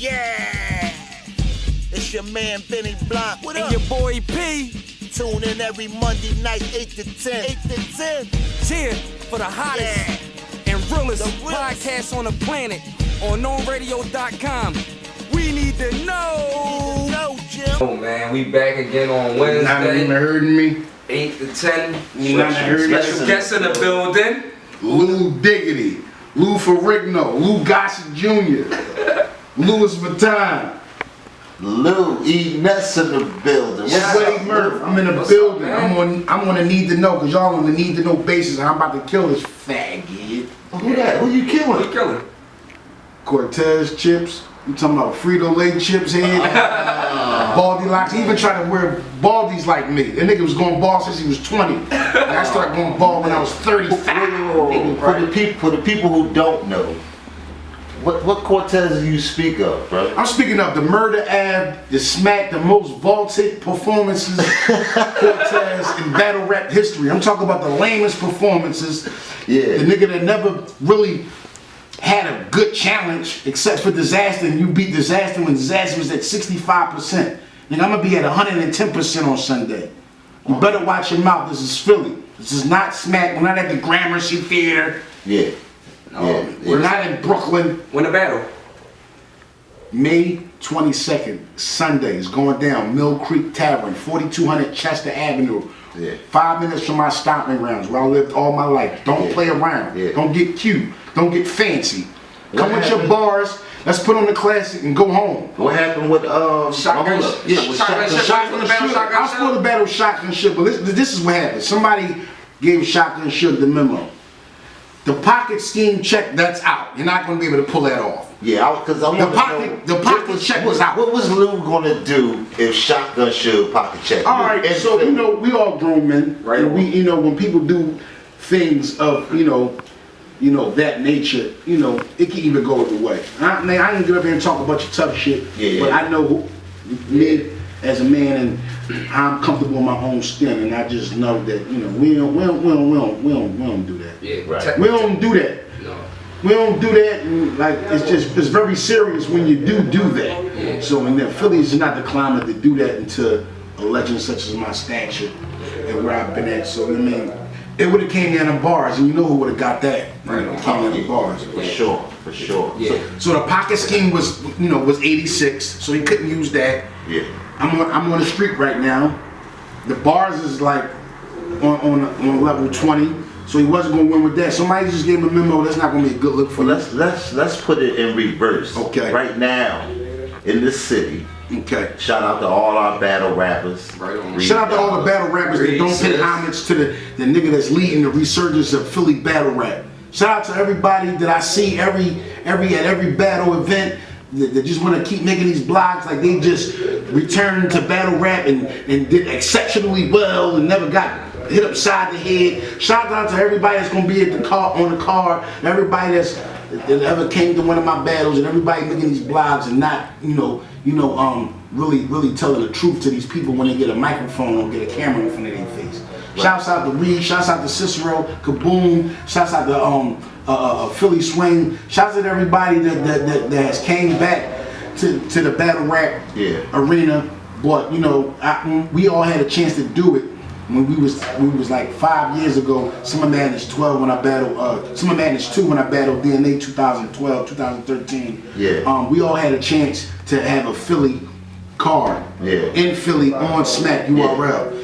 Yeah! It's your man Benny Blanc. What up? And your boy P. Tune in every Monday night, 8 to 10. 8 to 10. Cheer for the hottest and realest podcast on the planet on KnowRadio.com. We need to know. Jim. Oh man, we back again on Wednesday. Not even heard me. 8 to 10. Special guest in the building. Lou Diggity, Lou Ferrigno, Lou Gossett Jr., Louis Vuitton. Lou, ENESS in the building. What's Wade Murph? I'm in the building. I'm on the need to know, because y'all on the need to know basis. I'm about to kill this faggot. Who that? Who you killing? Who killing? Cortez chips. You talking about Frito-Lay chips head? Baldy locks. He even tried to wear baldies like me. That nigga was going bald since he was 20. And I started going bald when I was 35. For the people who don't know, what Cortez do you speak of, bro? I'm speaking of the murder ab, the smack, the most vaulted performances Cortez in battle rap history. I'm talking about the lamest performances. Yeah. The nigga that never really had a good challenge except for Disaster, and you beat Disaster when Disaster was at 65%. Nigga, I'm gonna be at 110% on Sunday. You better watch your mouth. This is Philly. This is not smack. We're not at the Gramercy Theater. Yeah. We're not in Brooklyn. When the battle? May 22nd, Sunday, is going down. Mill Creek Tavern, 4200 Chester Avenue. Yeah. 5 minutes from my stomping grounds where I lived all my life. Don't play around. Yeah. Don't get cute. Don't get fancy. Come What with your happened? Bars. Let's put on the classic and go home. What happened with Shotgun hold up. shit. Yeah, with Shotgun shit. Shotgun the battle, Shook. shotgun I'll spoil the battle with Shotgun Shook, but this is what happened. Somebody gave Shotgun Shook the memo. The pocket scheme check, that's out. You're not going to be able to pull that off. Yeah, because I want to know. The pocket check was out. What was Lou gonna do if Shotgun Shook pocket check? All right, And so we all grown men, Right. and we, when people do things of that nature, it can even go either way. I ain't get up here and talk a bunch of tough shit, but I know me as a man and how I'm comfortable in my own skin, and I just know that we don't do that. Yeah, Right. We don't do that. No. We don't do that, and it's very serious when you do that. Yeah. So in Philly is not the climate to do that into a legend such as my stature and where I've been at. So I mean, it would have came down to bars, and you know who would have got that? Right, came down to bars. For sure. Yeah. So the pocket scheme was 86, so he couldn't use that. Yeah. I'm on the street right now. The bars is like on level 20. So he wasn't gonna win with that. Somebody just gave him a memo. That's not gonna be a good look for Well, you. let's put it in reverse. Okay. Right now, in this city, Okay. shout out to all our battle rappers. Right on. Shout out to all the battle rappers that don't pay homage to the nigga that's leading the resurgence of Philly battle rap. Shout out to everybody that I see at every battle event that just want to keep making these blogs like they just returned to battle rap and did exceptionally well and never got hit upside the head. Shout out to everybody that's gonna be at the car on the card, and everybody that ever came to one of my battles, and everybody making these blogs and not really telling the truth to these people when they get a microphone or get a camera in front of their face. Right. Shouts out to Reed, shouts out to Cicero, Kaboom, shouts out to Philly Swing, shouts out to everybody that has came back to the battle rap arena. But we all had a chance to do it when we was like 5 years ago. Summer Madness 12 when I battled Summer Madness 2 when I battled DNA 2012, 2013. Yeah. We all had a chance to have a Philly card in Philly on Smack URL.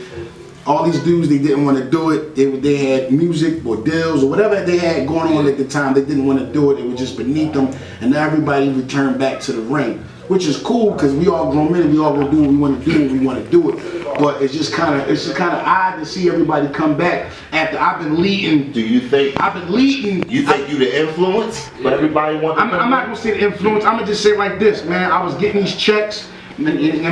All these dudes, they didn't want to do it. They had music or deals or whatever they had going on at the time. They didn't want to do it. It was just beneath them. And now everybody returned back to the ring, which is cool because we all grown men and we all gonna do what we want to do when we want to do it. But it's just kind of odd to see everybody come back after I've been leading. Do you think? I've been leading. You think you the influence? But everybody want to. I'm not gonna say the influence. I'm gonna just say it like this, man. I was getting these checks. I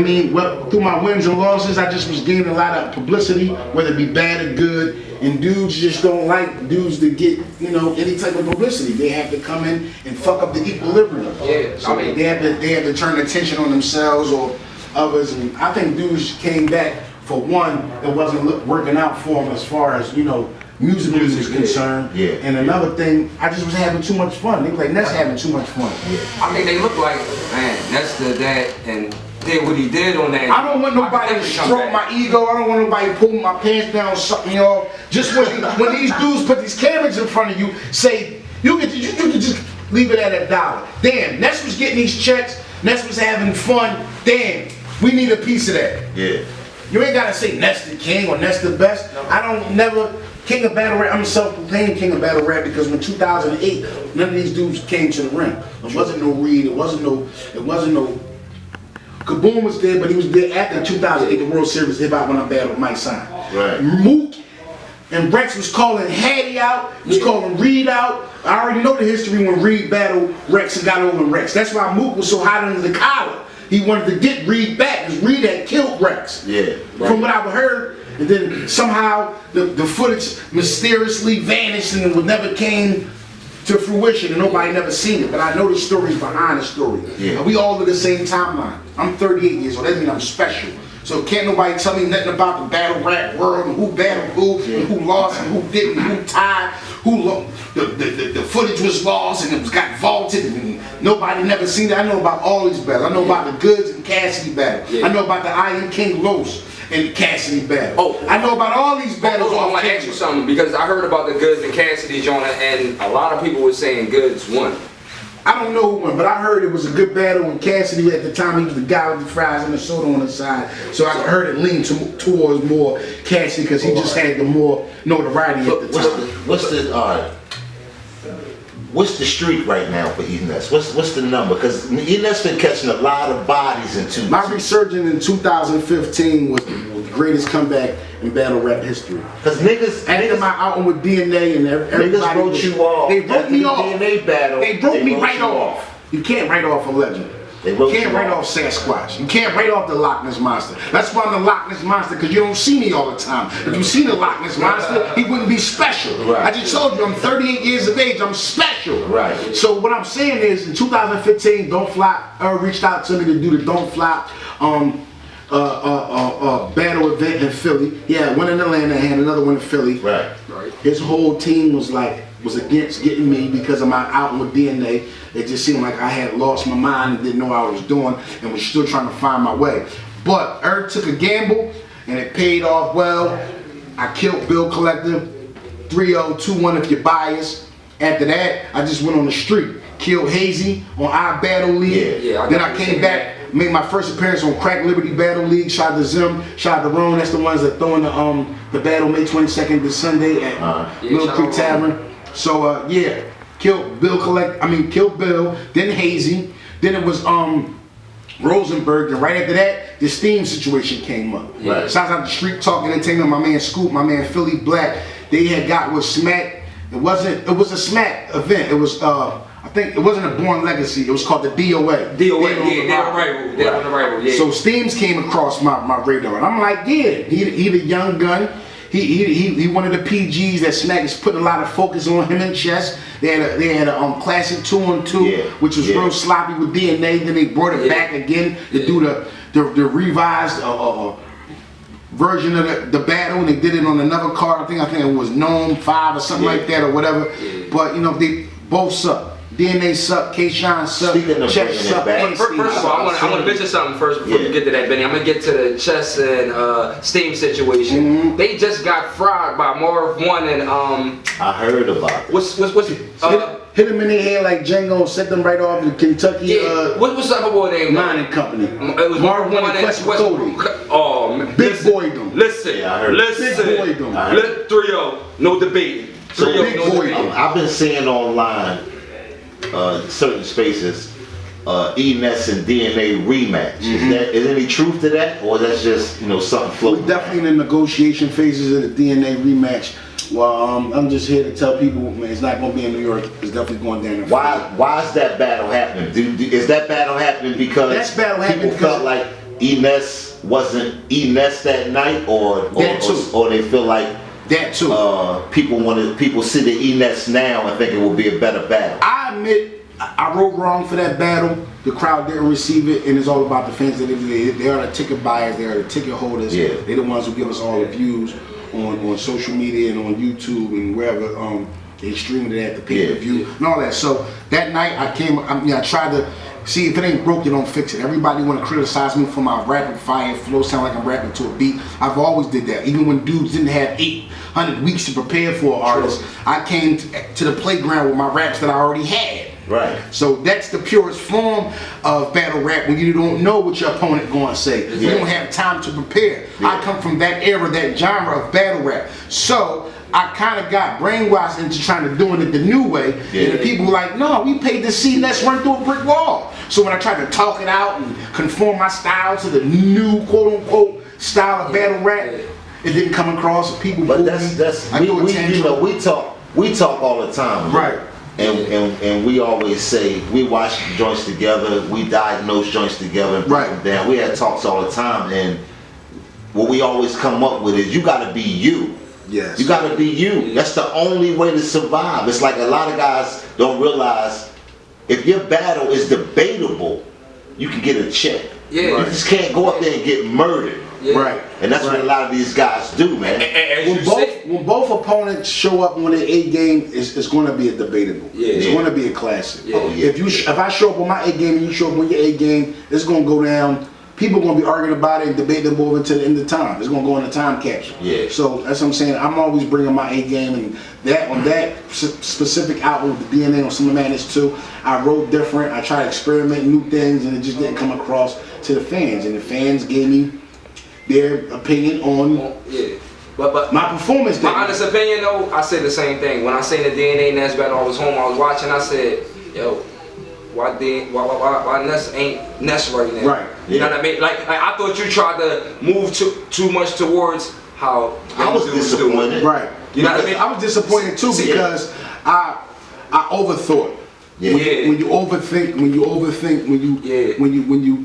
mean, through my wins and losses, I just was gaining a lot of publicity, whether it be bad or good. And dudes just don't like dudes to get, any type of publicity. They have to come in and fuck up the equilibrium. Yeah, So they have to turn attention on themselves or others. And I think dudes came back for one, it wasn't working out for them as far as musically was concerned. Yeah. And another thing, I just was having too much fun. They like Ness having too much fun. I mean, they look like, man, that's the dad and did what he did on that. I don't want nobody to stroke my ego. I don't want nobody pulling my pants down, sucking me off. Just when these dudes put these cameras in front of you, say you can just leave it at $1. Damn, Ness was getting these checks. Ness was having fun. Damn, we need a piece of that. Yeah. You ain't gotta say Ness the king or Ness the best. No. I don't never king of battle rap. I'm self-proclaimed king of battle rap because in 2008, none of these dudes came to the ring. It wasn't no Reed. It wasn't no. Kaboom was there, but he was there after 2008, the World Series hip hop when I battled Mike Sign. Right. Mook and Rex was calling Hattie out, was calling Reed out. I already know the history when Reed battled Rex and got over Rex. That's why Mook was so hot under the collar. He wanted to get Reed back because Reed had killed Rex. Yeah. Right. From what I've heard, and then somehow the footage mysteriously vanished and it never came to fruition and nobody never seen it. But I know the stories behind the story. Yeah. And we all live the same timeline. I'm 38 years old. That means I'm special. So can't nobody tell me nothing about the battle rap world and who battled who, and who lost and who didn't, who tied, the footage was lost and it was got vaulted and nobody never seen it. I know about all these battles. I know about the Goods and Cassidy battle. Yeah. I know about the Iron King Los and the Cassidy battle. Oh, I know about all these battles. I want to ask you something because I heard about the Goods and Cassidy joint and a lot of people were saying Goods won. I don't know who won, but I heard it was a good battle when Cassidy, at the time, he was the guy with the fries and the soda on the side. So I heard it lean towards more Cassidy because he just had the more notoriety at the time. What's the streak right now for ENESS? What's the number? Because ENESS been catching a lot of bodies in 2015. My resurgence in 2015 was the greatest comeback in battle rap history. Because niggas after my outing with DNA and everybody niggas wrote you off. They wrote me off. DNA battle. They wrote me right off. You can't write off a legend. You can't write off Sasquatch. You can't write off the Loch Ness Monster. That's why I'm the Loch Ness Monster, because you don't see me all the time. If you see the Loch Ness Monster, he wouldn't be special. Right. I just told you, I'm 38 years of age, I'm special. Right. So what I'm saying is, in 2015, Don't Flop reached out to me to do the Don't Flop battle event in Philly. Yeah, one in Atlanta and another one in Philly. Right. His whole team was against getting me because of my outing with DNA. It just seemed like I had lost my mind and didn't know what I was doing and was still trying to find my way. But Earth took a gamble and it paid off well. I killed Bill Collector, 3-0, 2-1 if you're biased. After that, I just went on the street. Killed Hazy on our Battle League. Yeah, then I came back, made my first appearance on Crack Liberty Battle League. Shout out to Zim, shout out to Ron. That's the ones that throwing the battle May 22nd this Sunday at Little Creek Tavern. So yeah, killed Bill killed Bill, then Hazy, then it was Rosenberg, and right after that, the Steam situation came up. Yeah. Shout out to Street Talk Entertainment, my man Scoop, my man Philly Black. They had got with Smack. It was a Smack event. It was I think it wasn't a Born Legacy. It was called the DOA. They're on the rival. Yeah. So Steams came across my radar, and I'm like, yeah, he the young gun. He one of the PGs that Smack is putting a lot of focus on. Him and Chess. They had a classic 2-on-2, which was real sloppy with DNA. Then they brought it back again to do the revised version of the battle, and they did it on another card. I think it was Gnome 5 or something like that or whatever. But you know, they both suck. DNA suck, K-Shine suck, Chess suck. First of all, I want to mention something first before you get to that, Benny. I'm going to get to the Chess and Steam situation. They just got fried by Marv 1 and I heard about it. What's hit them in their head like Django, set them right off to Kentucky. What's the other boy name? Mining Company. It was Marv 1 and West Cody. Oh man. Big boy them. Listen. Big boy them. 3-0, no debate. 3-0, no debate. I've been seeing online certain spaces ENESS and DNA rematch. Is there any truth to that, or that's just something floating? We're definitely in the negotiation phases of the DNA rematch. Well, I'm just here to tell people, man, it's not going to be in New York. It's definitely going down there. Why is that battle happening? Is that battle happening because people felt like ENESS wasn't ENESS that night, or they feel like that too? People see the ENESS now and think it will be a better battle. I admit I wrote wrong for that battle. The crowd didn't receive it, and it's all about the fans. They are the ticket buyers. They are the ticket holders. Yeah. They're the ones who give us all the views. on social media and on YouTube and wherever they streamed it at the pay-per-view and all that. So that night I tried to see if it ain't broke, you don't fix it. Everybody want to criticize me for my rapid fire flow, sound like I'm rapping to a beat. I've always did that. Even when dudes didn't have 800 weeks to prepare for an artist, I came to the playground with my raps that I already had. Right. So that's the purest form of battle rap when you don't know what your opponent going to say. You don't have time to prepare. I come from that era, that genre of battle rap. So I kind of got brainwashed into trying to doing it the new way. And the people were like, no, we paid to see let's run through a brick wall. So when I tried to talk it out and conform my style to the new quote unquote style of battle rap, it didn't come across. People, but we talk all the time, right? And we always say we watch joints together, we diagnose joints together, and break them down. We had talks all the time, and what we always come up with is you got to be you. Yes. You got to be you. That's the only way to survive. It's like a lot of guys don't realize if your battle is debatable, you can get a check. Yeah. You just can't go up there and get murdered. Yeah. Right. And that's what a lot of these guys do, man. When both opponents show up on their A game, it's going to be a debatable. Yeah. It's going to be a classic. Yeah. If I show up on my A game and you show up on your A game, it's going to go down. People are going to be arguing about it and debating over to the end of time. It's going to go in the time capsule. Yeah. So that's what I'm saying. I'm always bringing my A game, and that on that specific album, the DNA on Summer Madness 2, I wrote different. I tried to experiment new things, and it just didn't come across to the fans. And the fans gave me their opinion on but my performance. My honest opinion, though, I said the same thing. When I seen the DNA NESS battle, I was home, I was watching. I said, yo, why NESS ain't NESS right now? Right. You know what I mean? Like I thought you tried to move too much towards how I was disappointed. Right. You know what I mean? I was disappointed too because I overthought. Yeah. When you overthink, when you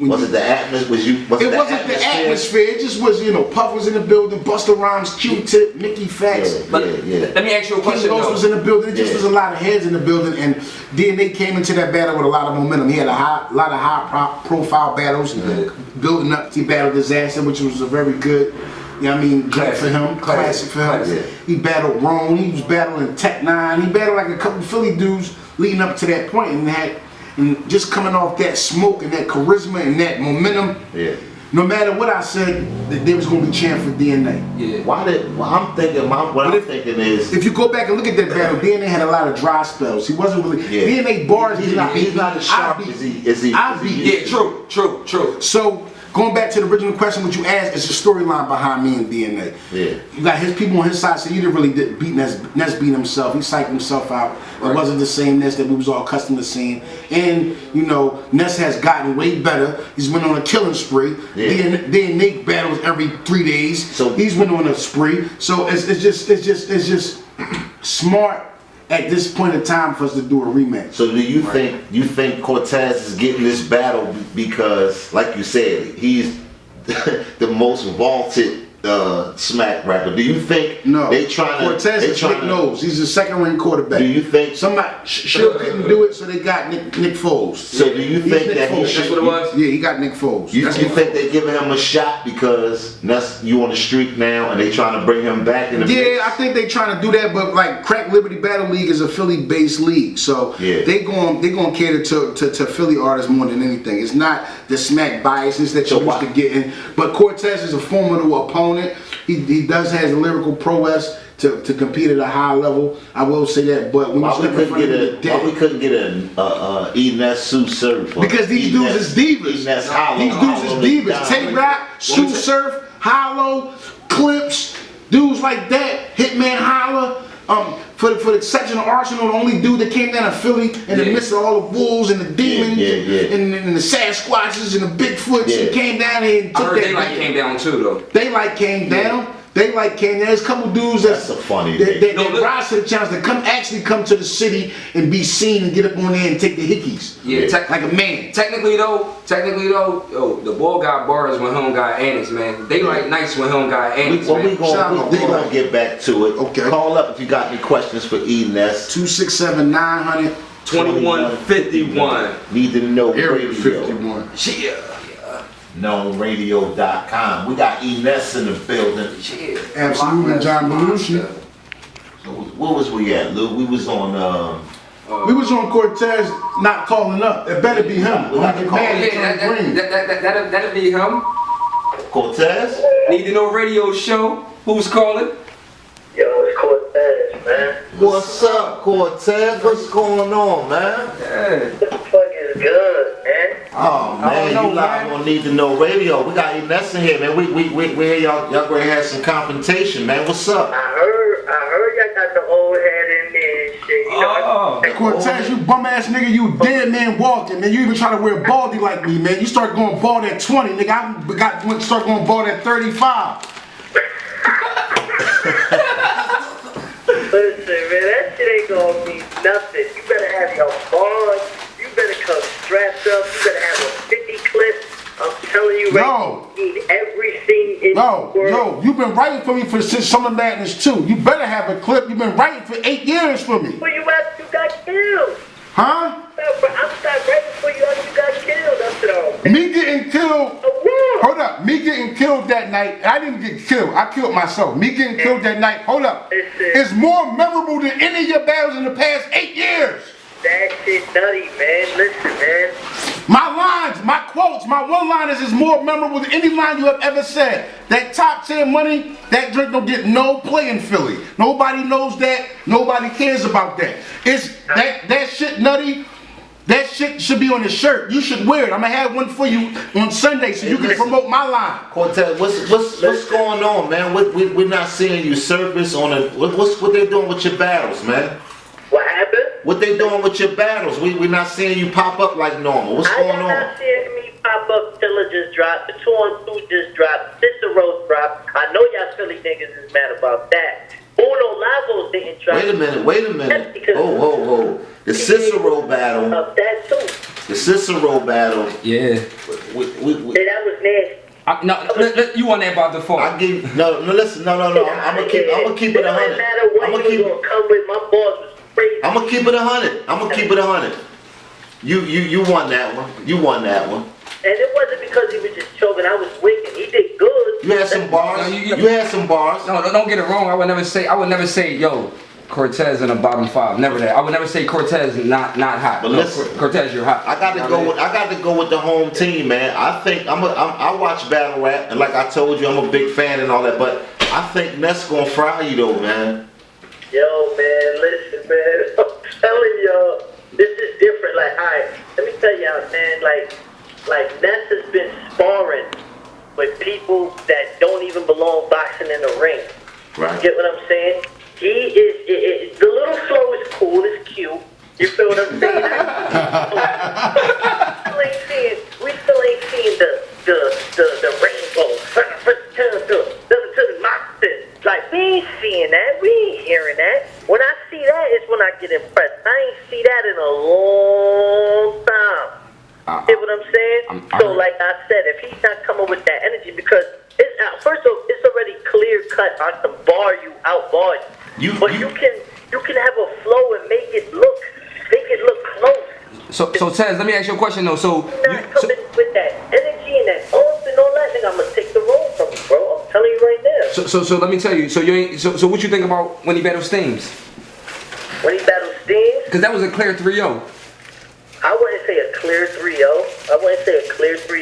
was it the atmosphere? It wasn't the atmosphere. It just was, Puff was in the building, Busta Rhymes, Q-Tip, Mickey Fax. Let me ask you a question. King Ghost was in the building. It just was a lot of heads in the building, and DNA came into that battle with a lot of momentum. He had a lot of high-profile battles, building up to Battle Disaster, which was a very good. Classic for him. Classic for him. Yeah. He battled Rome. He was battling Tech 9. He battled like a couple Philly dudes leading up to that point, and just coming off that smoke and that charisma and that momentum. Yeah. No matter what I said, they was gonna be cheering for DNA. Yeah. I'm thinking is if you go back and look at that battle, DNA had a lot of dry spells. He wasn't really DNA bars. He's not as sharp as he. Yeah. True. So. Going back to the original question, what you asked is the storyline behind me and DNA. Yeah. You got his people on his side, so he didn't really beat Ness beat himself. He psyched himself out. It wasn't the same Ness that we was all accustomed to seeing. And, Ness has gotten way better. He's went on a killing spree. Yeah. DNA battles every 3 days. So he's went on a spree. So it's just smart at this point in time for us to do a rematch. So do you think Cortez is getting this battle because, like you said, he's the most vaunted smack rapper? Do you think they trying to? Cortez is Nick Knowles. He's a second-ring quarterback. Do you think somebody sure couldn't do it, so they got Nick Foles? So do you think that he should? That's what it was. Yeah, he got Nick Foles. You think they giving him a shot because you on the streak now, and they trying to bring him back in the mix? I think they trying to do that, but like Crack Liberty Battle League is a Philly-based league, so they going cater to Philly artists more than anything. It's not the smack biases that you're used to getting. But Cortez is a formidable opponent. He does has a lyrical prowess to compete at a high level. I will say that. But when why we couldn't get an ENESS Sue Surf? Because these dudes is divas. These dudes is divas. Tay-Rock, Sue Surf, Hollow, Clips, dudes like that. Hitman Holla. For the exception of Arsenal, the only dude that came down to Philly in the midst of all the wolves and the demons and the Sasquatches and the Bigfoots and came down here and took that. Daylight came down too, though. Daylight came down. There's a couple dudes that's a funny thing. That rise to the challenge to come to the city and be seen and get up on there and take the hickeys. Like a man. Technically though, the ball got bars when him got ENESS, man. They like nice when him got ENESS, man. We're gonna get back to it. Okay. Call up if you got any questions for ENESS. 267-900. 2151. Need to know Area radio. 51. Yeah. NEED2KNOW.com. We got ENESS in the building. Absolutely, John Belushi. So where was we at, Lou? We was on We was on Cortez not calling up. It better be him. We got the call. That'll be him. Cortez? Need to Know Radio show. Who's calling? Yo, it's Cortez, man. What's up, Cortez? What's going on, man? Yeah. What the fuck is good, man? Oh man, you live on Need to Know Radio. We got ENESS in here, man. We hear y'all gonna have some confrontation, man. What's up? I heard y'all got the old head in there and shit. You know, Cortez, you bum ass nigga, you dead man walking, man. You even try to wear baldy like me, man. You start going bald at 20, nigga. I went to start going bald at 35. Listen, man, that shit ain't gonna mean nothing. You better have your bars. You better come strapped up. You better have a 50 clip. I'm telling you, right? You need everything in the world. Yo, you've been writing for me since Summer Madness 2. You better have a clip. You've been writing for 8 years for me. Where you at? You got killed. Huh? I'm stopped writing for you after you got killed. I said, oh, man. Me getting killed. Hold up. Me getting killed that night. I didn't get killed. I killed myself. Me getting killed that night. Hold up. It's more memorable than any of your battles in the past 8 years. That shit nutty, man. Listen, man. My lines, my quotes, my one-liners is more memorable than any line you have ever said. That top 10 money, that drink don't get no play in Philly. Nobody knows that. Nobody cares about that. It's that shit nutty. That shit should be on the shirt. You should wear it. I'm gonna have one for you on Sunday so you can promote my line. Cortez, what's going on, man? We're not seeing you surface on a. What they doing with your battles, man? What happened? What they doing with your battles? We're not seeing you pop up like normal. What's going on? I'm not seeing me pop up. Tiller just dropped. The 2-on-2 just dropped. Cicero dropped. I know y'all Philly niggas is mad about that. Uno Lavos didn't drop. Wait a minute. Oh. The Cicero battle. That too. The Cicero battle. Yeah. That was nasty. No, you want that about the phone? I give no. Listen, no. I'm gonna keep it 100. I'm gonna keep it. Come with my boss was crazy. I'm gonna keep it 100. You won that one. You won that one. And it wasn't because he was just choking. I was wicked. He did good. You had some bars. You had some bars. No, don't get it wrong. I would never say, yo, Cortez in the bottom 5. Never that. I would never say Cortez not hot. But listen, Cortez, you're hot. I got to go with the home team, man. I think I watch battle rap, and like I told you, I'm a big fan and all that. But I think Ness gonna fry you though, man. Yo, man, listen, man. I'm telling y'all, this is different. Like, alright, let me tell y'all, man. Like Ness has been sparring with people that don't even belong boxing in the ring. Right. You get what I'm saying? He is the little flow is cool, it's cute. You feel what I'm saying? we still ain't seeing the rainbow to the mountain. Like, we ain't seeing that. We ain't hearing that. When I see that, it's when I get impressed. I ain't see that in a long time. Get what I'm saying? So, like I said, if he's not coming with that energy, because it's first of all, it's already clear cut. I can outbar you. But you can have a flow and make it look close. So Tez, let me ask you a question though. So not coming with that energy and that oomph and all that, nigga, I'm gonna take the role from you, bro. I'm telling you right now. So let me tell you. So you ain't. So what you think about when he battled Steams? When he battled Steams? Because that was a clear 3-0. I wouldn't say a clear 3-0.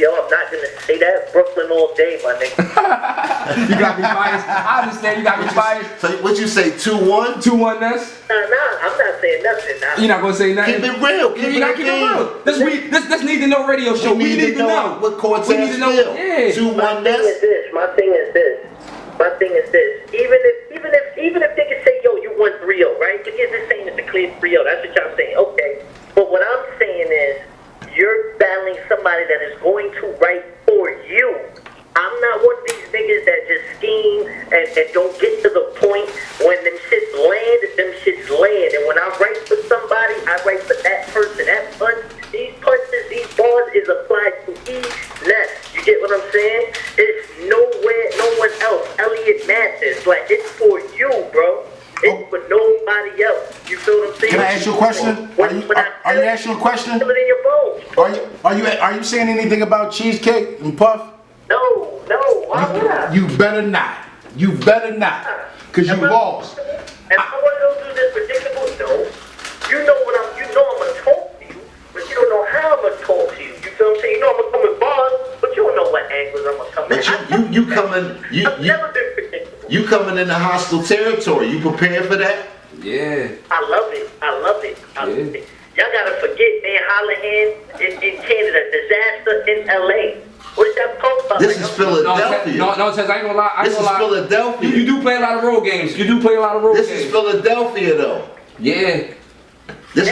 I'm not gonna say that. Brooklyn all day, my nigga. You got me biased. I understand you got me biased. So what you say, 2-1? 2-1 Ness? Nah, I'm not saying nothing. Nah. You're not gonna say nothing. Keep it real. You're not keeping it real. This Need to Know radio show. We need to know what Cortez we need to know. Yeah. 2-1 Ness. My thing is this. Even if they can say, yo, you won 3-0, right? Because they're saying it's a clear 3-0. That's what y'all saying. Okay. But what I'm saying is, you're battling somebody that is going to write for you. I'm not one of these niggas that just scheme and don't get to the point when them shits land. And when I write for somebody, I write for that person. That punch, these punches, these bars is applied to ENESS. You get what I'm saying? It's nowhere, no one else. Elliot Mathis, like, it's for you, bro. It's for nobody else. You feel what I'm saying? Can I ask you a question? Are you asking a question? Feel it in your bones. Are you saying anything about cheesecake and puff? No. Why would I? You better not. You better not. Cause you lost. Am I one of those dudes that's predictable? No. You know I'm gonna talk to you, but you don't know how I'm gonna talk to you. You feel what I'm saying? You know I'm gonna come with bars, but you don't know what angles I'm gonna come in. But you coming, I've never been predictable. You coming into hostile territory. You prepared for that? Yeah. I love it. Y'all gotta forget man, Holland in Canada, disaster in LA. What is that talk about? This is Philadelphia. No, Tess, I ain't gonna lie. This is Philadelphia. You do play a lot of road games. This is Philadelphia though. Yeah. This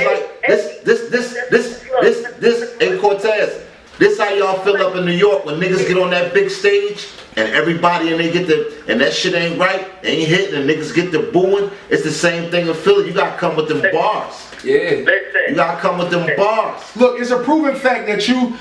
hey Cortez. This how y'all feel up in New York when niggas get on that big stage and everybody and they get and that shit ain't right, ain't hitting and niggas get the booing. It's the same thing in Philly. You gotta come with them bars. Yeah. You gotta come with them bars. Look, it's a proven fact that you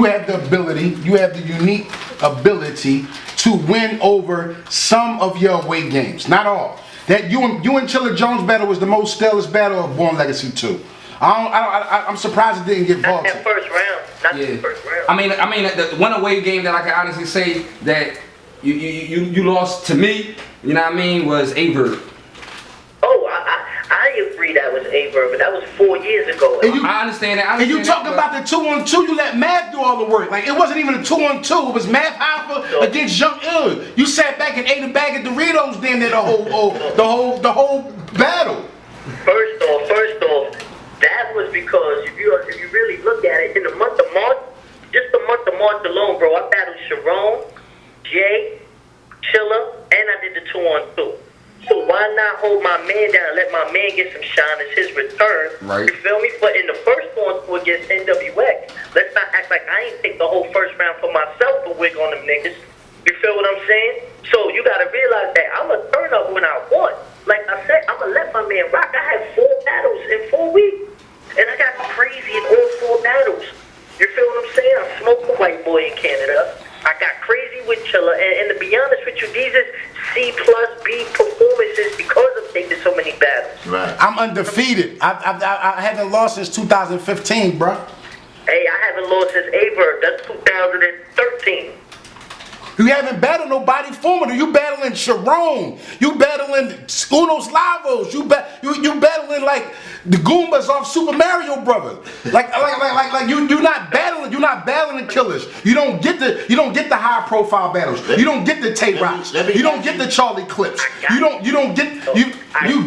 have the ability, you have the unique ability to win over some of your away games. Not all. That you and Chilla Jones battle was the most stellest battle of Born Legacy 2. I'm surprised it didn't get vaulted. Not that first round. Not the first round. I mean, the one away game that I can honestly say that you lost to me, you know what I mean, was Averb. Oh, I agree that was Averb, but that was 4 years ago. I understand that. And you talk about the 2-on-2, you let Math do all the work. Like, it wasn't even a 2-on-2, it was Math Alpha against Young Ill. You sat back and ate a bag of Doritos then the whole battle. First off, that was because if you really look at it, in the month of March, just the month of March alone, bro, I battled Sharon, Jay, Chilla, and I did the 2-on-2. So why not hold my man down and let my man get some shine as his return? Right. You feel me? But in the first one against NWX, let's not act like I ain't take the whole first round for myself to wig on them niggas. You feel what I'm saying? So you gotta realize that I'm a turn up when I want. Like I said, I'm gonna let my man rock. I had 4 battles in 4 weeks. And I got crazy in all 4 battles. You feel what I'm saying? I smoked the white boy in Canada. I got crazy with Chilla, and to be honest with you, these is C+B performances because of taking so many battles. Right. I'm undefeated. I haven't lost since 2015, bro. Hey, I haven't lost since Averb. That's 2013. You haven't battled nobody formidable. You battling Sharon. You battling Unos Lavos. You battling like the Goombas off Super Mario Brothers. Like you're not battling. You're not battling killers. You don't get the high profile battles. You don't get the Tay Rocks. You don't get the Charlie Clips. You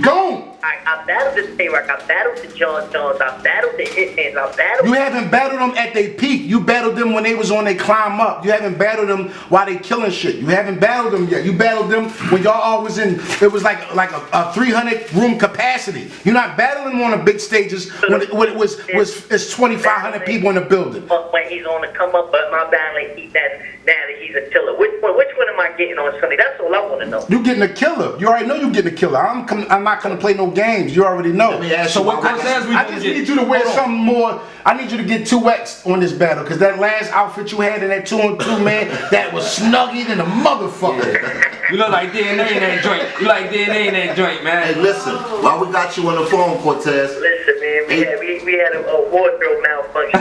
don't. I battled the Tay-Rock, I battled the John Jones, I battled the Hitmans, I battled... You haven't battled them at their peak. You battled them when they was on their climb up. You haven't battled them while they killing shit. You haven't battled them yet. You battled them when y'all all was in, it was like a 300 room capacity. You're not battling them on the big stages when it's 2,500 people in the building. When he's on the come up, but my battling, now that he's a killer. Which one am I getting on Sunday? That's all I want to know. You getting a killer. You already know you getting a killer. I'm not going to play no games. You already know. Let me ask so you what I just need you to wear something more. I need you to get 2X on this battle, because that last outfit you had in that 2-on-2, man, that was snuggy than a motherfucker. Yeah. You look like DNA in that joint. You like DNA in that joint, man. Hey, listen, while we got you on the phone, Cortez. Listen, man, we had a wardrobe malfunction.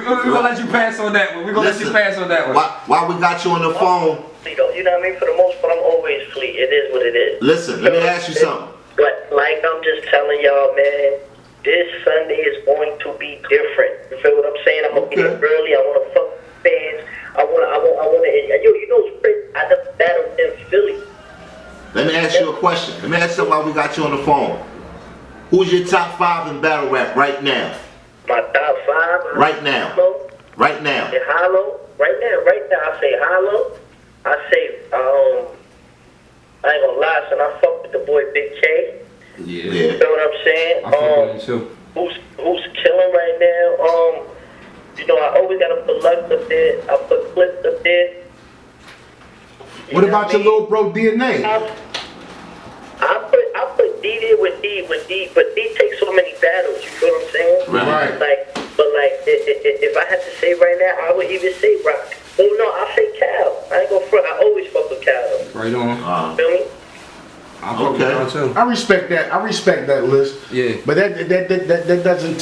We're gonna let you pass on that one. We're gonna let you pass on that one. While we got you on the phone. You know what I mean? For the most part, I'm always fleet. It is what it is. Listen, let me ask you something. But like I'm just telling y'all, man, this Sunday is going to be different. You feel what I'm saying? I'm gonna get it early. I want to fuck fans. I want to. Yo, you know, I never battled in Philly. Let me ask you a question. Let me ask you something while we got you on the phone. Who's your top 5 in battle rap right now? My top 5? Right now. Hollow. Right now. In Hollow. Right now, I say Hollow. I say, I ain't gonna lie, son, I fuck with the boy Big K. Yeah. You know what I'm saying? I fuck with him too. Who's killing right now? You know, I always gotta put Lux up there. I put Clips up there. What about your little bro DNA? I put D there with D, but D takes so many battles. You feel what I'm saying? Right. But if I had to say right now, I would even say Rock. Oh no, I say Cal. I ain't gonna front. I always fuck with Cal. Right on. Feel me? Okay. I respect that. I respect that list. Yeah. But that doesn't,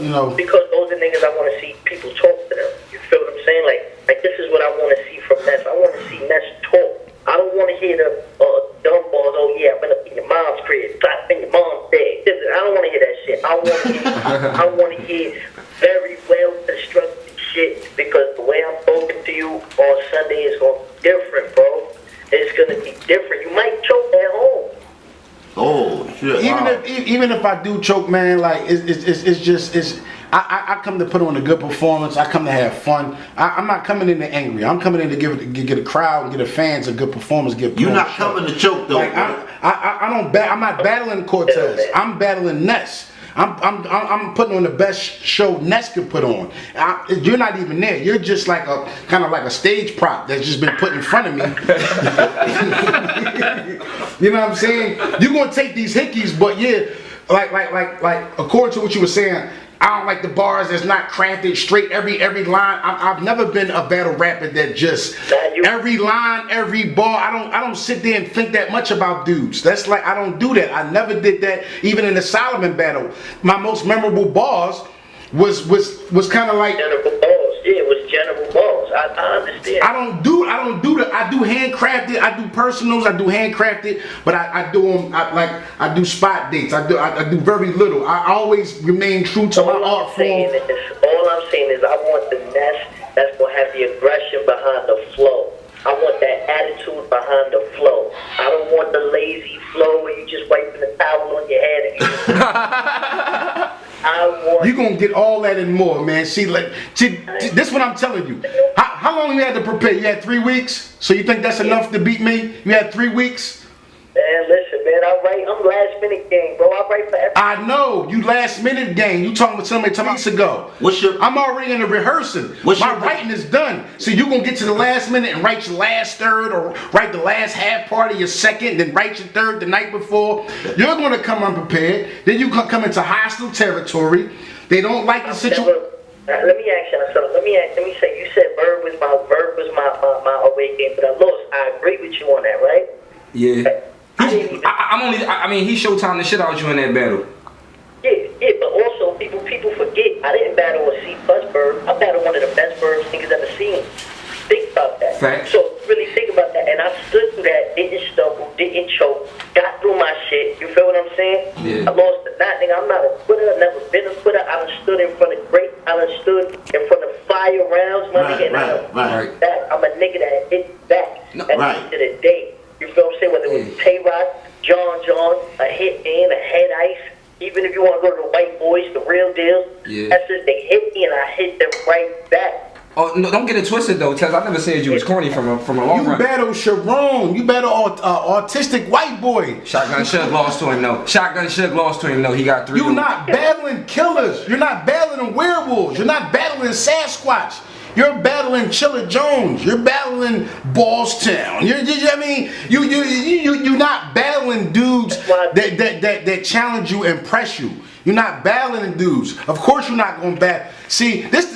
you know. Because those are niggas I want to see people talk to them. You feel what I'm saying? Like this is what I want to see from Ness. I want to see Ness talk. I don't want to hear the dumb balls. Oh yeah, I'm gonna be in your mom's crib, slap in your mom's bed. I don't want to hear that shit. I want to hear very well constructed shit, because the way I'm spoken to you on Sunday is gonna be different, bro. It's gonna be different. You might choke at home. Oh shit! Even if I do choke, man, like I come to put on a good performance. I come to have fun. I'm not coming in to angry. I'm coming in to get a crowd, get the fans a good performance. You're not coming to choke though. Like, I'm not battling Cortez. I'm battling Ness. I'm putting on the best show Ness could put on. You're not even there. You're just like a kind of like a stage prop that's just been put in front of me. You know what I'm saying? You're gonna take these hickeys, but yeah, like according to what you were saying, I don't like the bars that's not crafted straight. Every line. I've never been a battle rapper that just every line, every bar. I don't sit there and think that much about dudes. That's like, I don't do that. I never did that. Even in the Solomon battle, my most memorable bars was kind of like general balls. Yeah, it was general balls. I understand. I don't do that. I do handcrafted. I do personals. I do handcrafted. But I do them. I do spot dates. I do very little. I always remain true to my art form. All I'm saying is I want the Ness that's gonna have the aggression behind the flow. I want that attitude behind the flow. I don't want the lazy flow where you just wiping the towel on your head and you're gonna get all that and more, man. See, this is what I'm telling you. How long you had to prepare? You had 3 weeks? So you think that's enough to beat me? You had 3 weeks? Man, listen, man, I'm last minute game, bro. I write for everything. I know, you last minute game. You talking with somebody 2 weeks ago. I'm already in the rehearsing. My writing is done. So you gonna get to the last minute and write your last third, or write the last half part of your second, then write your third the night before. You're gonna come unprepared. Then you come into hostile territory. They don't like the situation. Let me ask you something. Let me say, you said Verb was my away game, but I lost. I agree with you on that, right? Yeah. I mean, he showtime the shit out you in that battle. Yeah, but also people forget I didn't battle a C+ Verb. I battled one of the best Verbs niggas ever seen. Think about that. Fact. So really think about that. And I stood through that, didn't stumble, didn't choke, got through my shit. You feel what I'm saying? Yeah. I lost the night, nigga. I'm not a quitter. I've never been a quitter. I done stood in front of great. I done stood in front of fire rounds, my nigga. Right. I'm a nigga that hit back at the end of the day. You feel what I'm saying? Whether it was Tay-Rock, John, a hit in, a head ice, even if you want to go to the white boys, the real deal, that's just they hit me and I hit them right back. Oh no! Don't get it twisted though, Tez. I never said you was corny from a long run. You battle Sharon. You battle autistic white boy. Shotgun Shug lost to him though. He got 3. You're not battling killers. You're not battling werewolves. You're not battling Sasquatch. You're battling Chilla Jones. You're battling Ballstown. You're not battling dudes that challenge you and press you. You're not battling dudes. Of course you're not going to battle. See, this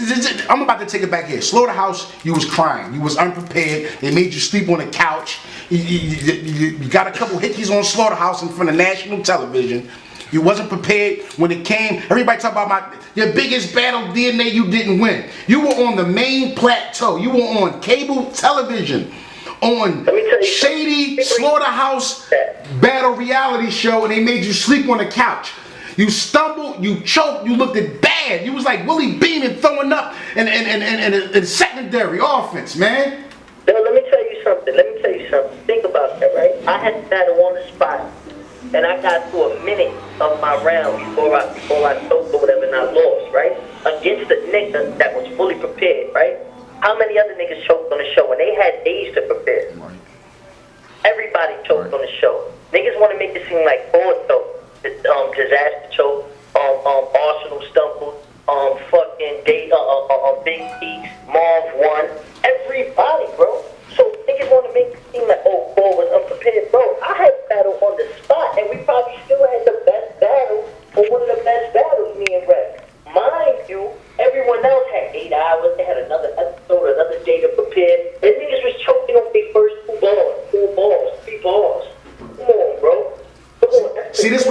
I'm about to take it back here. Slaughterhouse, you was crying. You was unprepared. They made you sleep on the couch. You got a couple hickeys on Slaughterhouse in front of national television. You wasn't prepared when it came. Everybody talk about your biggest battle, DNA, you didn't win. You were on the main plateau. You were on cable television, on shady Slaughterhouse battle reality show, and they made you sleep on the couch. You stumbled, you choked, you looked at bad. You was like Willie Beeman throwing up in secondary offense, man. Yo, let me tell you something. Think about that, right? I had to battle on the spot. And I got to a minute of my round before I choked or whatever, and I lost, right? Against a nigga that was fully prepared, right? How many other niggas choked on the show? And they had days to prepare. Everybody choked on the show. Niggas want to make it seem like Cortez, disaster choke, Arsenal stumbled, fucking Big T, Marv won. Everybody, bro. So niggas want to make it seem like, oh, Paul was unprepared. Bro, I had battle on the spot, and we probably still had the best battle, or one of the best battles, me and Rex. Mind you, everyone else had 8 hours. They had another episode, another day to prepare. And niggas was choking on their first 2 balls, 4 balls, 3 balls. Come on, bro.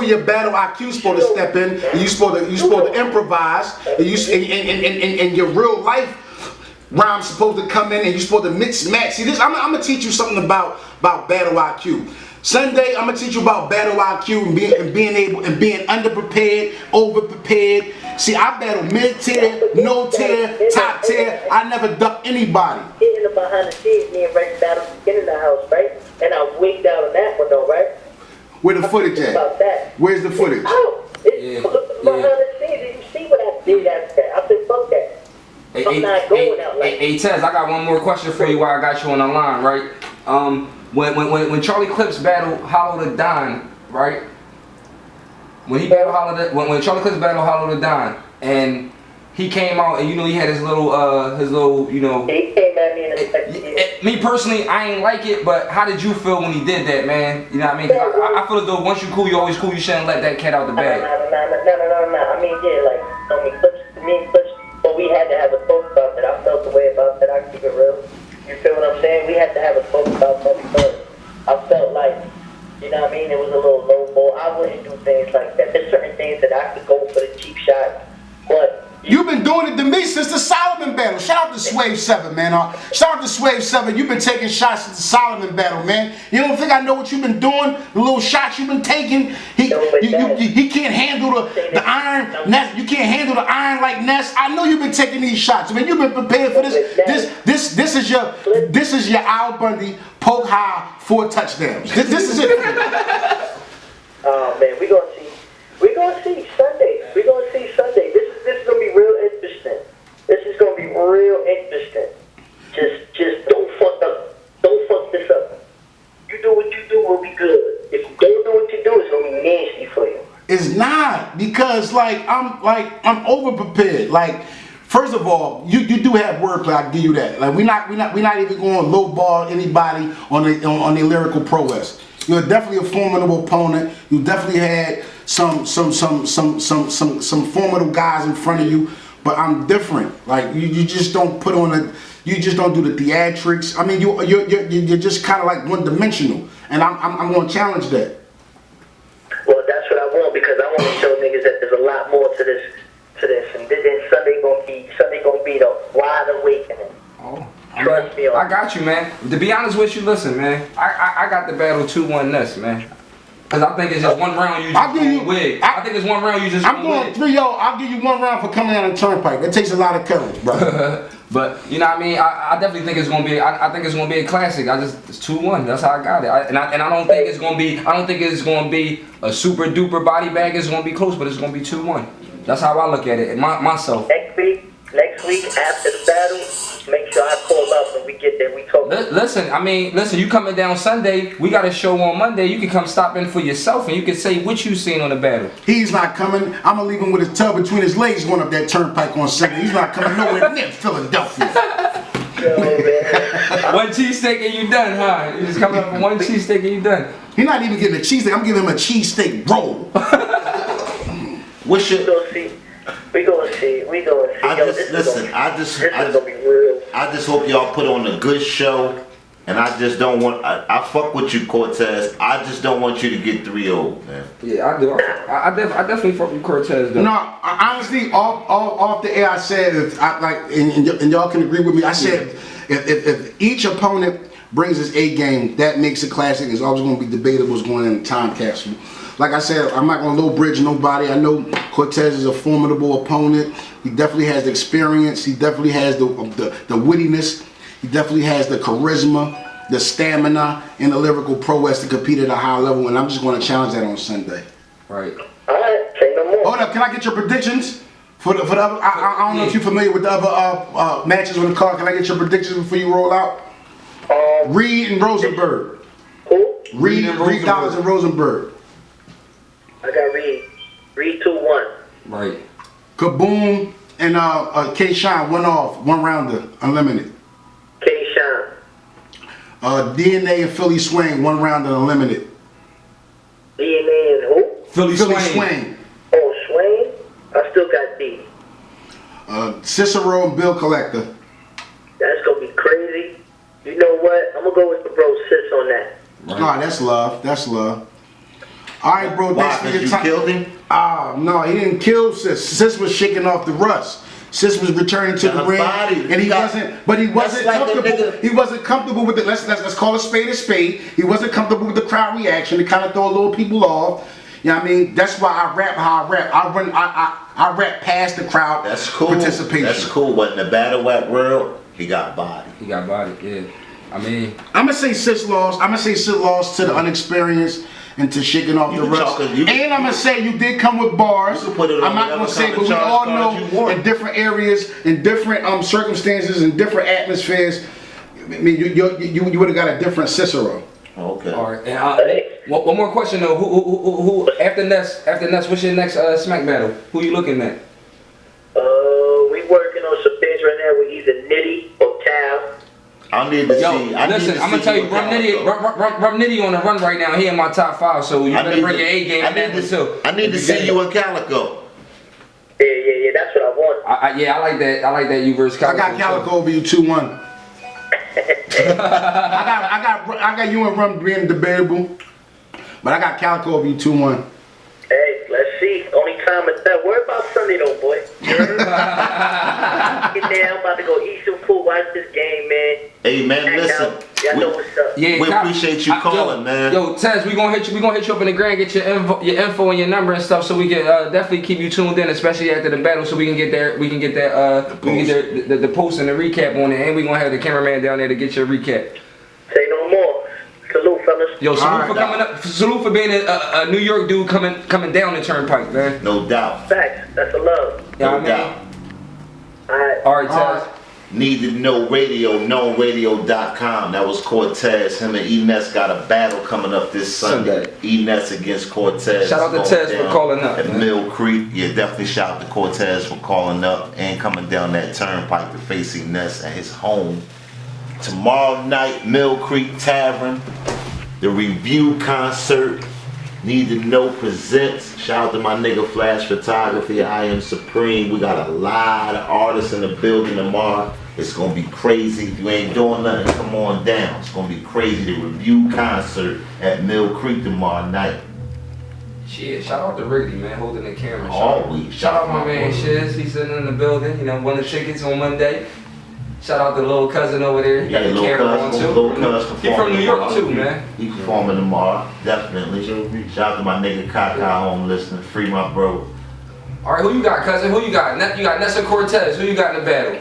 where your battle IQ is supposed to step in. And you supposed to improvise. And your real life rhyme's supposed to come in, and you're supposed to mix match. See this? I'm gonna teach you something about battle IQ. Sunday, I'm gonna teach you about battle IQ and being underprepared, overprepared. See, I battle mid-tier, no-tier, top-tier. I never duck anybody. Getting the behind the scenes, me and Rex battle in the house, right? And I wigged out on that one though, right? Where the footage at? About that. Where's the footage? Look behind the scenes, and you see what I did after that. I said, fuck that. I'm not going out like that. Hey, Tez, I got one more question for you while I got you on the line, right? When Charlie Clips battled Hollow the Don, right? When Charlie Clips battled Hollow the Don, and he came out, and he had his little, He came at me and me personally, I ain't like it, but how did you feel when he did that, man? You know what I mean? I feel as though once you cool, you always cool. You shouldn't let that cat out the bag. No. I mean, yeah, like, me and Clips, but we had to have a talk about that. I felt the way about that. I keep it real. You feel what I'm saying? We had to have a talk about that because I felt like, you know what I mean, it was a little low ball. I wouldn't do things like that. There's certain things that I could go for the cheap shot, but you've been doing it to me since the Solomon battle. Shout out to Swave 7, man. Shout out to Swave 7. You've been taking shots since the Solomon battle, man. You don't think I know what you've been doing? The little shots you've been taking. He can't handle the iron. You can't handle the iron like Ness. I know you've been taking these shots, man. You've been prepared for this. This is your Al Bundy poke high 4 touchdowns. This is it. Oh man, we gonna see Sunday. We gonna see Sunday. This is gonna be real interesting. This is gonna be real interesting. Just don't fuck this up. You do what you do, we'll be good. If you don't do what you do, it's gonna be nasty for you. It's not, because I'm over prepared. Like, first of all, you do have wordplay. I give you that. Like, we're not even going low ball anybody on the lyrical prowess. You're definitely a formidable opponent. You definitely had some formidable guys in front of you, but I'm different. Like, you just don't put on you just don't do the theatrics. I mean, you're just kind of like one dimensional, and I'm going to challenge that. Well, that's what I want, because I want to show niggas that there's a lot more to this, and then Sunday gonna be the wide awakening. Oh. Trust me. I got you, man. To be honest with you, listen, man. I got the battle 2-1 Ness, man. Cause I think it's just one round you just wig. I think it's one round you just. I'm going 3-0. I'll give you 1 round for coming out of the turnpike. That takes a lot of courage, bro. But you know what I mean. I definitely think it's gonna be. I think it's gonna be a classic. It's 2-1. That's how I got it. I don't think it's gonna be. I don't think it's gonna be a super duper body bag. It's gonna be close, but it's gonna be 2-1. That's how I look at it. Myself. Next week after the battle, make sure I call up when we get there. We talk. Listen. You coming down Sunday? We got a show on Monday. You can come stop in for yourself, and you can say what you seen on the battle. He's not coming. I'm gonna leave him with his tub between his legs going up that turnpike on Sunday. He's not coming nowhere near Philadelphia. Yo, man. One cheesesteak and you done, huh? You just coming up with one cheesesteak and you done. He's not even getting a cheesesteak. I'm giving him a cheesesteak roll. What's your? We gonna see. This is gonna be real. I just hope y'all put on a good show, and I just don't want. I fuck with you, Cortez. I just don't want you to get 3-0, man. Yeah, I do. I definitely fuck with Cortez, though. No, honestly, off the air, I said, and y'all can agree with me. I said, if each opponent brings his A game, that makes it classic. It's always going to be debatable. It's going in the time capsule. Like I said, I'm not going to low bridge nobody. I know Cortez is a formidable opponent. He definitely has the experience. He definitely has the wittiness. He definitely has the charisma, the stamina, and the lyrical prowess to compete at a high level. And I'm just going to challenge that on Sunday. Right. All right, say no more. Hold up, can I get your predictions for the other? I don't know if you're familiar with the other matches on the card. Can I get your predictions before you roll out? Reed and Rosenberg. Who? Reed Dollars and Rosenberg. I got Reed 2-1. Right. Kaboom and K-Shine, 1 rounder, unlimited. K-Shine. DNA and Philly Swain, 1 rounder, unlimited. DNA and who? Philly Swain. Oh, Swain? I still got D. Cicero and Bill Collector. That's gonna be crazy. You know what? I'm gonna go with the bro Sis on that. Right. Oh, that's love. That's love. All right, bro. Why? Thanks for Because your you time. killed him? No, he didn't kill Sis. Sis was shaking off the rust. Sis was returning to the ring, and he wasn't comfortable. He wasn't comfortable with it. Let's call a spade a spade. He wasn't comfortable with the crowd reaction. To kind of throw a little people off. You know what I mean? That's why I rap how I rap. I rap past the crowd. That's cool. Participation. That's cool. But in the battle rap world, he got body. He got body. Yeah. I mean, I'm gonna say Sis lost. I'm gonna say Sis lost to the unexperienced and to shaking off the rust. And I'm gonna say you did come with bars. You can put it on I'm not gonna say, but we all know in different areas, in different circumstances, in different atmospheres. I mean, you would have got a different Cicero. Okay. all right. And one more question though. Who after Ness? What's your next smack battle? Who you looking at? We working on some things right now with either Nitty or Cal. I need to see. Listen, I'm gonna tell you, Rum Nitty on the run right now. He in my top 5, so you better bring your A game in that too. I need to see you in Calico. Yeah, that's what I want. I like that. I like that you versus Calico. I got Calico over you 2-1. I got you and Rum being debatable, but I got Calico over you 2-1. Hey, let's see. Only time is that. Worry about Sunday though, boy. Get there. I'm about to go eat some food, watch this game, man. Hey man, listen. Y'all know what's up. Yeah, we appreciate you calling, man. Yo, Tez, we gonna hit you up in the grand, get your info and your number and stuff, so we can definitely keep you tuned in, especially after the battle, so we can get the post and the recap on it, and we gonna have the cameraman down there to get your recap. Say no more. Salute, fellas. Yo, salute for coming up. Salute for being a New York dude coming down the turnpike, man. No doubt. Facts. That's a love. No doubt. All right, Tez. Need to Know Radio, knowradio.com. That was Cortez. Him and ENESS got a battle coming up this Sunday. ENESS against Cortez. Shout out to Tez for calling up. At Mill Creek. Yeah, definitely shout out to Cortez for calling up and coming down that turnpike to face ENESS at his home. Tomorrow night, Mill Creek Tavern. The review concert. Need to Know presents. Shout out to my nigga Flash Photography. I Am Supreme. We got a lot of artists in the building tomorrow. It's gonna be crazy. If you ain't doing nothing, come on down. It's gonna be crazy. The review concert at Mill Creek tomorrow night. Shit, shout out to Ricky, man, holding the camera. Always. Shout out my man Shiz. He's sitting in the building. You know, won the tickets on Monday. Shout out to little cousin over there. He got the camera on too. He from New York too, man. He performing tomorrow, definitely. Shout out to my nigga Kaka home listening. Free my bro. All right, who you got, cousin? Who you got? You got Nessa Cortez. Who you got in the battle?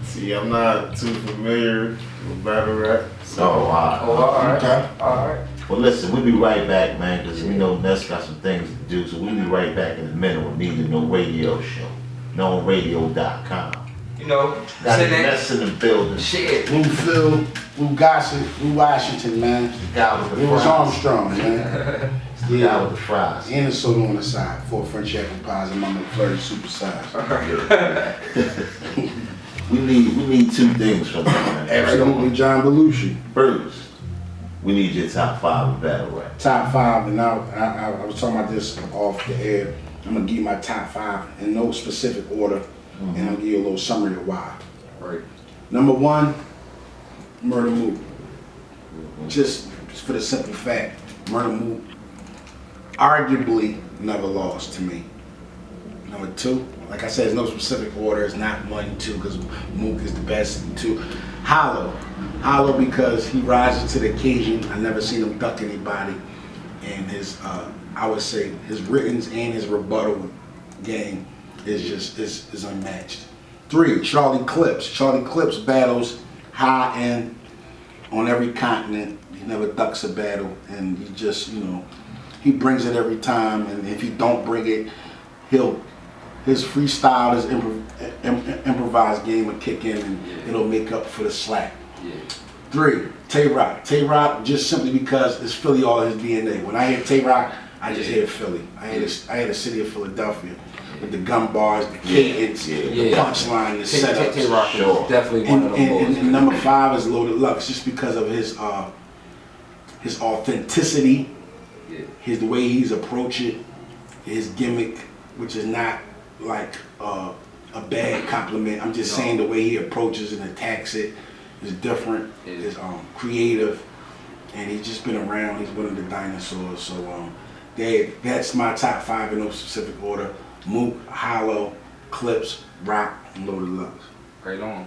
See, I'm not too familiar with battle rap. So all right. Oh, all right. Okay. All right. Well, listen, we'll be right back, man, because we know Ness got some things to do. So we'll be right back in a minute with Need to Know Radio Show. KnowRadio.com. You know, Got sitting Ness in the building. Shit. Blue Phil, Blue Gossett, Blue Washington, man. The guy with the It was fries. Armstrong, man. The guy with the fries. And the soda on the side. 4 French apple pies and my McFlurry supersize. We need 2 things from you, man. Absolutely, John Belushi. First, we need your top 5 of battle rap. Top 5, and I was talking about this off the air. I'm gonna give you my top 5 in no specific order, and I'm gonna give you a little summary of why. Right. Number 1, Murder Mook. Just for the simple fact, Murder Mook arguably never lost to me. Number 2, like I said, there's no specific order. It's not 1, 2, because Mook is the best. And 2, Hollow. Hollow because he rises to the occasion. I never seen him duck anybody, and his I would say his writtens and his rebuttal game is just is unmatched. 3, Charlie Clips. Charlie Clips battles high end on every continent. He never ducks a battle, and he just, you know, he brings it every time. And if he don't bring it, his freestyle, his improvised game will kick in, and it'll make up for the slack. 3, Tay-Rock. Tay-Rock just simply because it's Philly all his DNA. When I hear Tay-Rock, I just hear Philly. I hear the city of Philadelphia with the gun bars, the cadence, the punchline, the setup. Tay-Rock is definitely one of them. And number 5 is Loaded Lux, just because of his authenticity, the way he's approached it, his gimmick, which is not like a bad compliment. I'm just saying the way he approaches and attacks it is different, is creative, and he's just been around. He's one of the dinosaurs. So That's my top 5 in no specific order. Mook, Hollow, Clips, Rock, and Loaded Lux. Right on.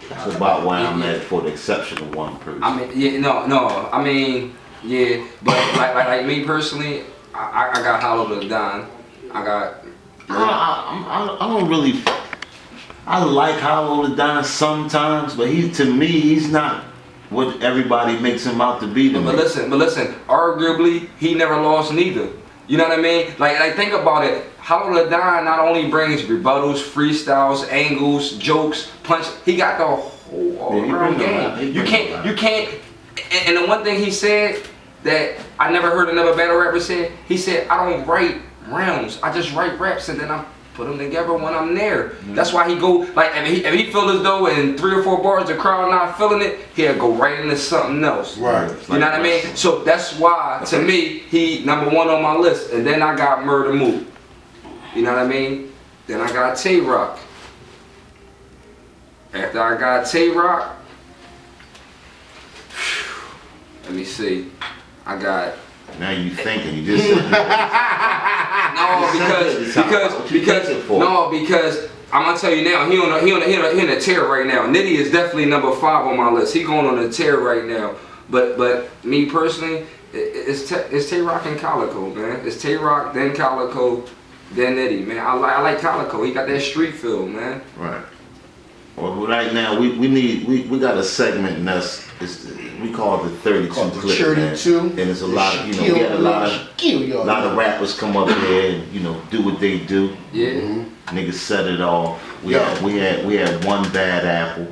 That's about where I'm at, for the exception of one person. I mean, yeah, no. I mean, yeah, but like me personally, I got Hollow the Don. I don't really. I like Hollow the Don sometimes, but to me, he's not what everybody makes him out to be. But listen, arguably, he never lost neither. You know what I mean? Like think about it. Hollow the Don not only brings rebuttals, freestyles, angles, jokes, punch. He got the whole all-around game. You can't. And the one thing he said that I never heard another battle rapper say, he said, I don't write rounds. I just write raps and then I put them together when I'm there. That's why he go, like, if he feel as though in 3 or 4 bars the crowd not feeling it, he'll go right into something else. Right. You know what I mean? So that's why, to me, he #1 on my list. And then I got Murder Mook. You know what I mean? Then I got Tay-Rock. After I got Tay-Rock, let me see. I got. Now you thinking, you just said because I'm gonna tell you now, he on a tear right now. Nitty is definitely #5 on my list. He going on a tear right now. But me personally, it's Tay-Rock and Calico, man. It's Tay-Rock, then Calico, then Nitty, man. I like Calico. He got that street feel, man. Right. Well, right now we got a segment and we call it the 32 clip, 32. And there's a lot of, we had a lot of rappers come up here and do what they do. Yeah. Niggas set it off. We had one bad apple.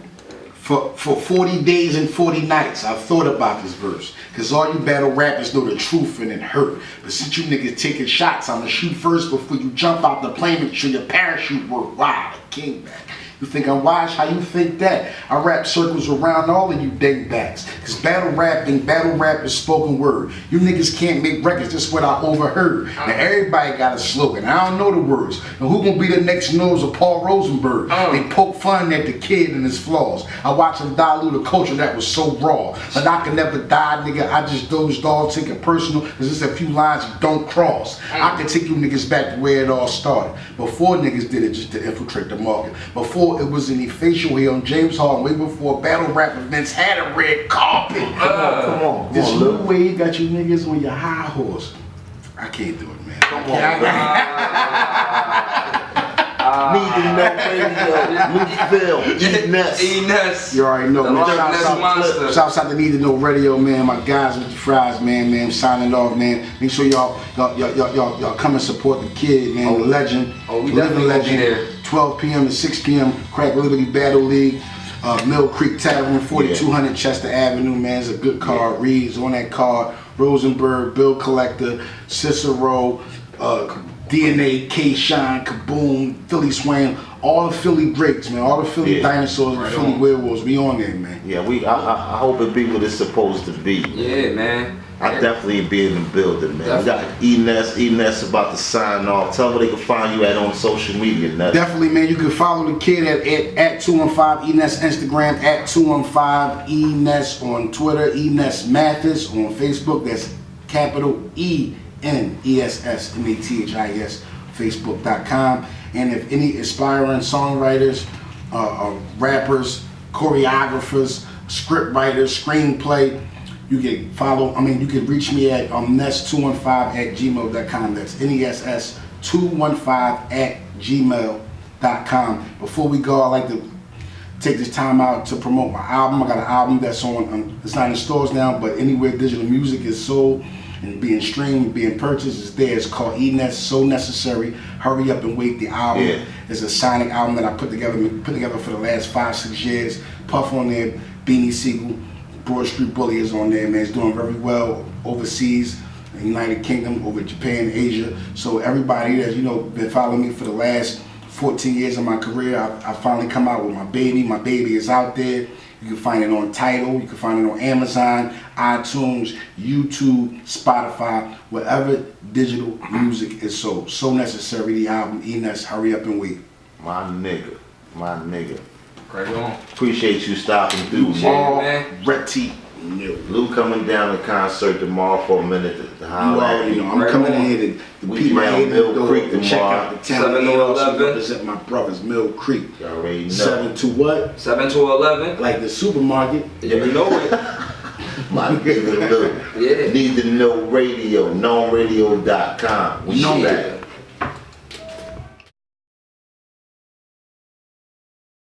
For 40 days and 40 nights, I've thought about this verse. Cause all you battle rappers know the truth and it hurt. But since you niggas taking shots, I'ma shoot first before you jump out the plane. Make sure your parachute work. Wow, king back. You think I'm wise? How you think that? I rap circles around all of you dingbats. Cause battle rap is spoken word. You niggas can't make records, that's what I overheard. Now everybody got a slogan. I don't know the words. Now who gonna be the next nose of Paul Rosenberg? They poke fun at the kid and his flaws. I watch him dilute a culture that was so raw. But I can never die, nigga. I just dozed off, take it personal. Cause there's a few lines you don't cross. I can take you niggas back to where it all started. Before niggas did it just to infiltrate the market. Before it was an facial here on James Harden, way before battle rap events had a red carpet. Come on. This new way got you niggas on your high horse. I can't do it, man. Come on. Need to know radio. ENESS. You already know, man. Shouts out to Need to Know Radio, man. My guys with the fries, man. I'm signing off, man. Make sure y'all come and support the kid, man. The legend. We living legend there. 12 p.m. to 6 p.m. Crack Liberty Battle League. Mill Creek Tavern, 4200 Chester Avenue, man. It's a good card. Reeves on that card. Rosenberg, Bill Collector, Cicero, DNA, K-Shine, Kaboom, Philly Swain, all the Philly greats, man. All the Philly dinosaurs and Philly werewolves. We on there, man. Yeah, I hope it be what it's supposed to be. Yeah, man. I definitely be in the building, man. We got ENESS about to sign off. Tell them where they can find you on social media, Ness. Definitely, man. You can follow the kid at 215 ENESS Instagram, at 215 ENESS on Twitter, ENESS Mathis on Facebook. That's capital ENESS MATHIS, Facebook.com. And if any aspiring songwriters, rappers, choreographers, script writers, screenplay, you can you can reach me at ness215@gmail.com. That's ness215@gmail.com. Before we go, I'd like to take this time out to promote my album. I got an album that's on, it's not in stores now, but anywhere digital music is sold and being streamed, being purchased, is there. It's called ENESS, So Necessary. Hurry Up and Wait. The album is a sonic album that I put together for the last 5-6 years. Puff on there, Beanie Siegel, Broad Street Bully is on there, man. It's doing very well overseas, in the United Kingdom, over Japan, Asia. So everybody that's been following me for the last 14 years of my career, I finally come out with my baby. My baby is out there. You can find it on Tidal. You can find it on Amazon, iTunes, YouTube, Spotify, wherever digital music is sold. So Necessary, the album, ENESS, Hurry Up and Wait. My nigga. Right on. Appreciate you stopping through, man. Red Tea. No. Lou coming down to concert tomorrow for a minute to You holler at already you. know. I'm coming in here to We peep my down head in the Mill door Creek and check tomorrow. out the town. 7 to And also 11. represent my brothers, Mill Creek. You already know. 7 to what? 7 to 11. Like the supermarket. You know it. My nigga Lou. Yeah. Need to know radio, knowradio.com. We Know shit. that.